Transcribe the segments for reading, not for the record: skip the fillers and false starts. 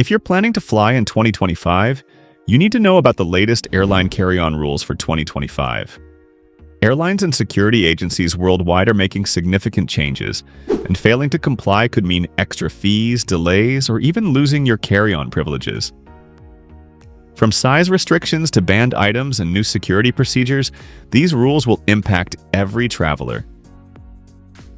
If you're planning to fly in 2025, you need to know about the latest airline carry-on rules for 2025. Airlines and security agencies worldwide are making significant changes, and failing to comply could mean extra fees, delays, or even losing your carry-on privileges. From size restrictions to banned items and new security procedures, these rules will impact every traveler.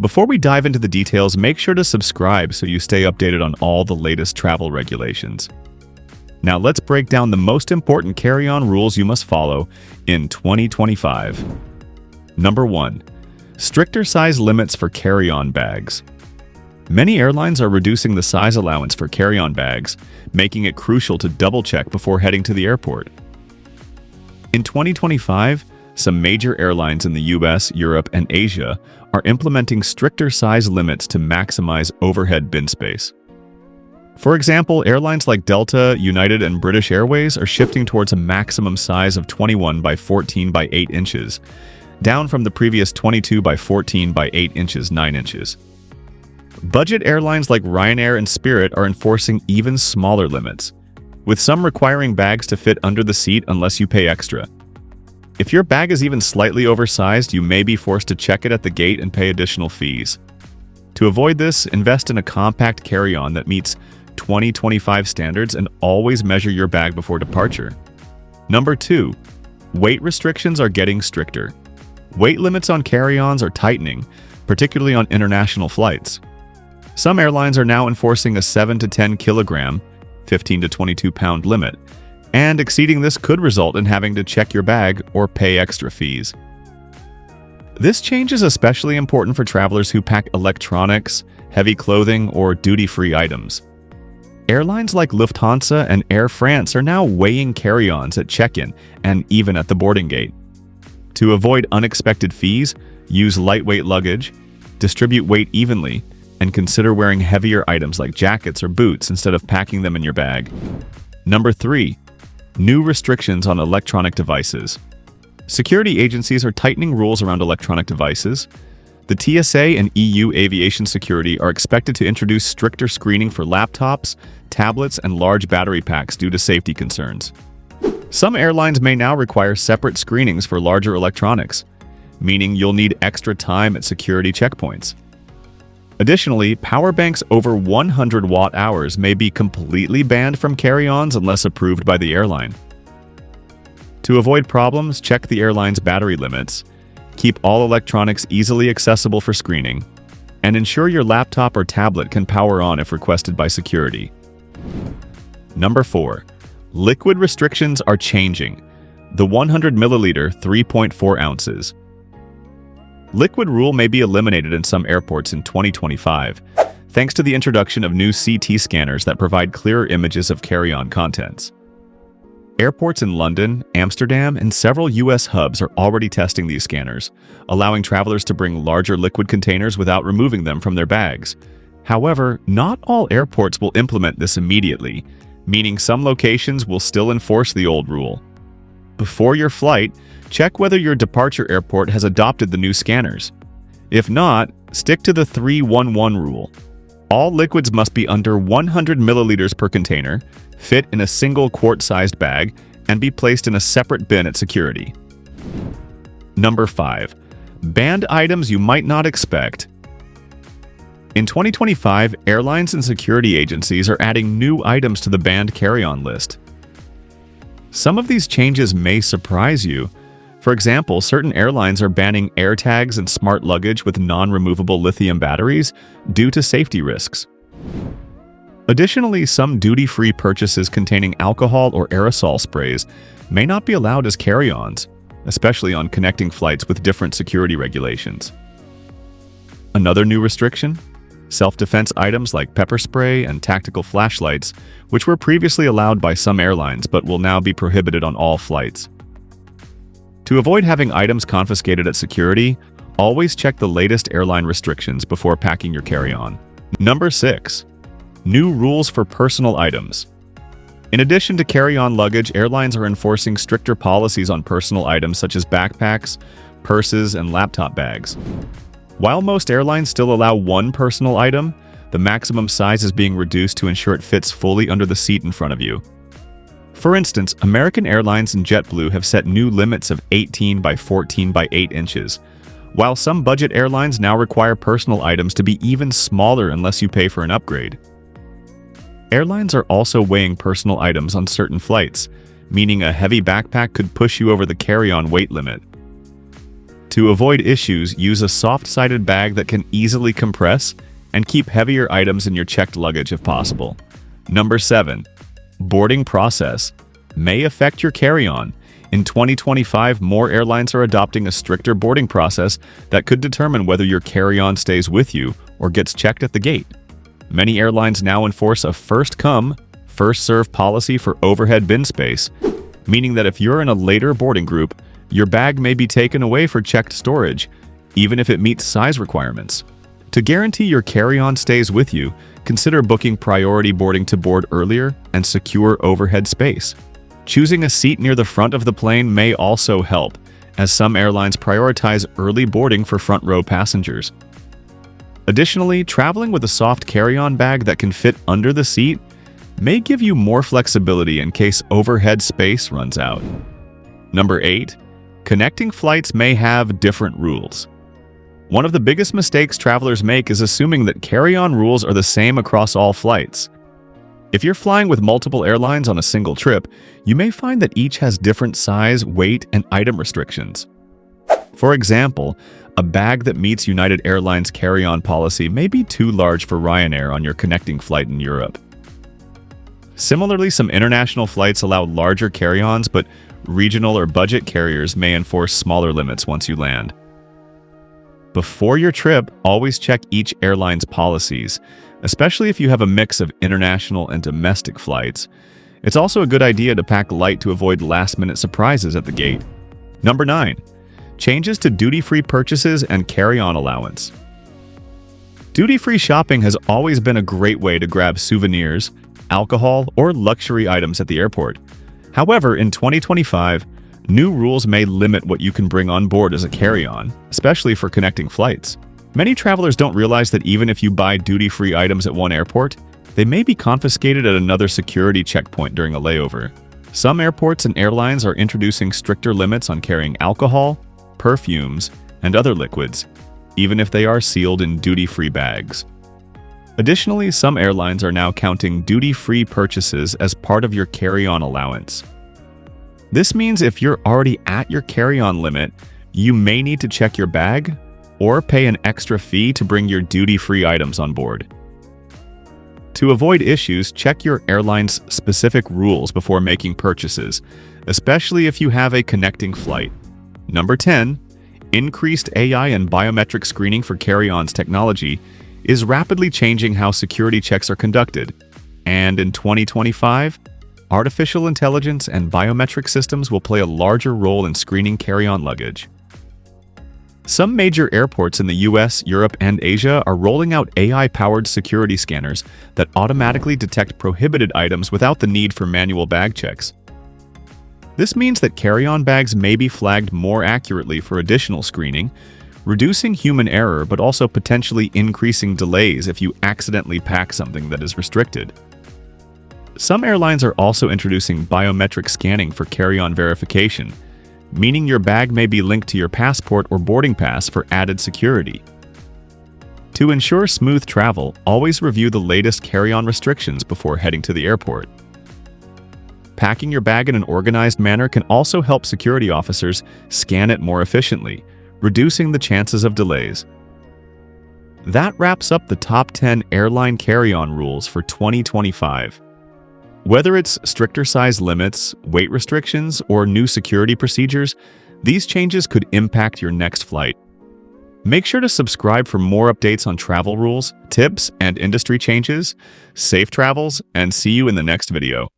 Before we dive into the details, make sure to subscribe so you stay updated on all the latest travel regulations. Now let's break down the most important carry-on rules you must follow in 2025. Number 1. Stricter size limits for carry-on bags. Many airlines are reducing the size allowance for carry-on bags, making it crucial to double-check before heading to the airport. In 2025, some major airlines in the US, Europe, and Asia are implementing stricter size limits to maximize overhead bin space. For example, airlines like Delta, United, and British Airways are shifting towards a maximum size of 21 by 14 by 8 inches, down from the previous 22 by 14 by 8 inches 9 inches. Budget airlines like Ryanair and Spirit are enforcing even smaller limits, with some requiring bags to fit under the seat unless you pay extra. If your bag is even slightly oversized, you may be forced to check it at the gate and pay additional fees. To avoid this, invest in a compact carry-on that meets 2025 standards and always measure your bag before departure. Number 2. Weight restrictions are getting stricter. Weight limits on carry-ons are tightening, particularly on international flights. Some airlines are now enforcing a 7 to 10 kilogram, 15 to 22 pound limit, and exceeding this could result in having to check your bag or pay extra fees. This change is especially important for travelers who pack electronics, heavy clothing, or duty-free items. Airlines like Lufthansa and Air France are now weighing carry-ons at check-in and even at the boarding gate. To avoid unexpected fees, use lightweight luggage, distribute weight evenly, and consider wearing heavier items like jackets or boots instead of packing them in your bag. Number 3. New restrictions on electronic devices. Security agencies are tightening rules around electronic devices. The TSA and EU Aviation Security are expected to introduce stricter screening for laptops, tablets, and large battery packs due to safety concerns. Some airlines may now require separate screenings for larger electronics, meaning you'll need extra time at security checkpoints. Additionally, power banks over 100 watt-hours may be completely banned from carry-ons unless approved by the airline. To avoid problems, check the airline's battery limits, keep all electronics easily accessible for screening, and ensure your laptop or tablet can power on if requested by security. Number 4. Liquid restrictions are changing. The 100 milliliter 3.4 ounces. Liquid rule may be eliminated in some airports in 2025, thanks to the introduction of new CT scanners that provide clearer images of carry-on contents. Airports in London, Amsterdam, and several US hubs are already testing these scanners, allowing travelers to bring larger liquid containers without removing them from their bags. However, not all airports will implement this immediately, meaning some locations will still enforce the old rule. Before your flight, check whether your departure airport has adopted the new scanners. If not, stick to the 3-1-1 rule. All liquids must be under 100 milliliters per container, fit in a single quart-sized bag, and be placed in a separate bin at security. Number 5. Banned items you might not expect. In 2025, airlines and security agencies are adding new items to the banned carry-on list. Some of these changes may surprise you. For example, certain airlines are banning AirTags and smart luggage with non-removable lithium batteries due to safety risks. Additionally, some duty-free purchases containing alcohol or aerosol sprays may not be allowed as carry-ons, especially on connecting flights with different security regulations. Another new restriction? Self-defense items like pepper spray and tactical flashlights, which were previously allowed by some airlines but will now be prohibited on all flights. To avoid having items confiscated at security, always check the latest airline restrictions before packing your carry-on. Number 6. New rules for personal items. In addition to carry-on luggage, airlines are enforcing stricter policies on personal items such as backpacks, purses, and laptop bags. While most airlines still allow one personal item, the maximum size is being reduced to ensure it fits fully under the seat in front of you. For instance, American Airlines and JetBlue have set new limits of 18 by 14 by 8 inches, while some budget airlines now require personal items to be even smaller unless you pay for an upgrade. Airlines are also weighing personal items on certain flights, meaning a heavy backpack could push you over the carry-on weight limit. To avoid issues, use a soft-sided bag that can easily compress and keep heavier items in your checked luggage if possible. Number 7. Boarding process may affect your carry-on. In 2025, more airlines are adopting a stricter boarding process that could determine whether your carry-on stays with you or gets checked at the gate. Many airlines now enforce a first-come, first-served policy for overhead bin space, meaning that if you're in a later boarding group, your bag may be taken away for checked storage, even if it meets size requirements. To guarantee your carry-on stays with you, consider booking priority boarding to board earlier and secure overhead space. Choosing a seat near the front of the plane may also help, as some airlines prioritize early boarding for front-row passengers. Additionally, traveling with a soft carry-on bag that can fit under the seat may give you more flexibility in case overhead space runs out. Number 8. Connecting flights may have different rules. One of the biggest mistakes travelers make is assuming that carry-on rules are the same across all flights. If you're flying with multiple airlines on a single trip, you may find that each has different size, weight, and item restrictions. For example, a bag that meets United Airlines carry-on policy may be too large for Ryanair on your connecting flight in Europe. Similarly, some international flights allow larger carry-ons, but regional or budget carriers may enforce smaller limits once you land. Before your trip, always check each airline's policies, especially if you have a mix of international and domestic flights. It's also a good idea to pack light to avoid last-minute surprises at the gate. Number 9. Changes to duty-free purchases and carry-on allowance. Duty-free shopping has always been a great way to grab souvenirs, alcohol, or luxury items at the airport. However, in 2025, new rules may limit what you can bring on board as a carry-on, especially for connecting flights. Many travelers don't realize that even if you buy duty-free items at one airport, they may be confiscated at another security checkpoint during a layover. Some airports and airlines are introducing stricter limits on carrying alcohol, perfumes, and other liquids, even if they are sealed in duty-free bags. Additionally, some airlines are now counting duty-free purchases as part of your carry-on allowance. This means if you're already at your carry-on limit, you may need to check your bag or pay an extra fee to bring your duty-free items on board. To avoid issues, check your airline's specific rules before making purchases, especially if you have a connecting flight. Number 10. Increased AI and biometric screening for carry-ons technology is rapidly changing how security checks are conducted, and in 2025, artificial intelligence and biometric systems will play a larger role in screening carry-on luggage. Some major airports in the US, Europe, and Asia are rolling out AI-powered security scanners that automatically detect prohibited items without the need for manual bag checks. This means that carry-on bags may be flagged more accurately for additional screening, reducing human error but also potentially increasing delays if you accidentally pack something that is restricted. Some airlines are also introducing biometric scanning for carry-on verification, meaning your bag may be linked to your passport or boarding pass for added security. To ensure smooth travel, always review the latest carry-on restrictions before heading to the airport. Packing your bag in an organized manner can also help security officers scan it more efficiently, reducing the chances of delays. That wraps up the top 10 airline carry-on rules for 2025. Whether it's stricter size limits, weight restrictions, or new security procedures, these changes could impact your next flight. Make sure to subscribe for more updates on travel rules, tips, and industry changes. Safe travels, and see you in the next video.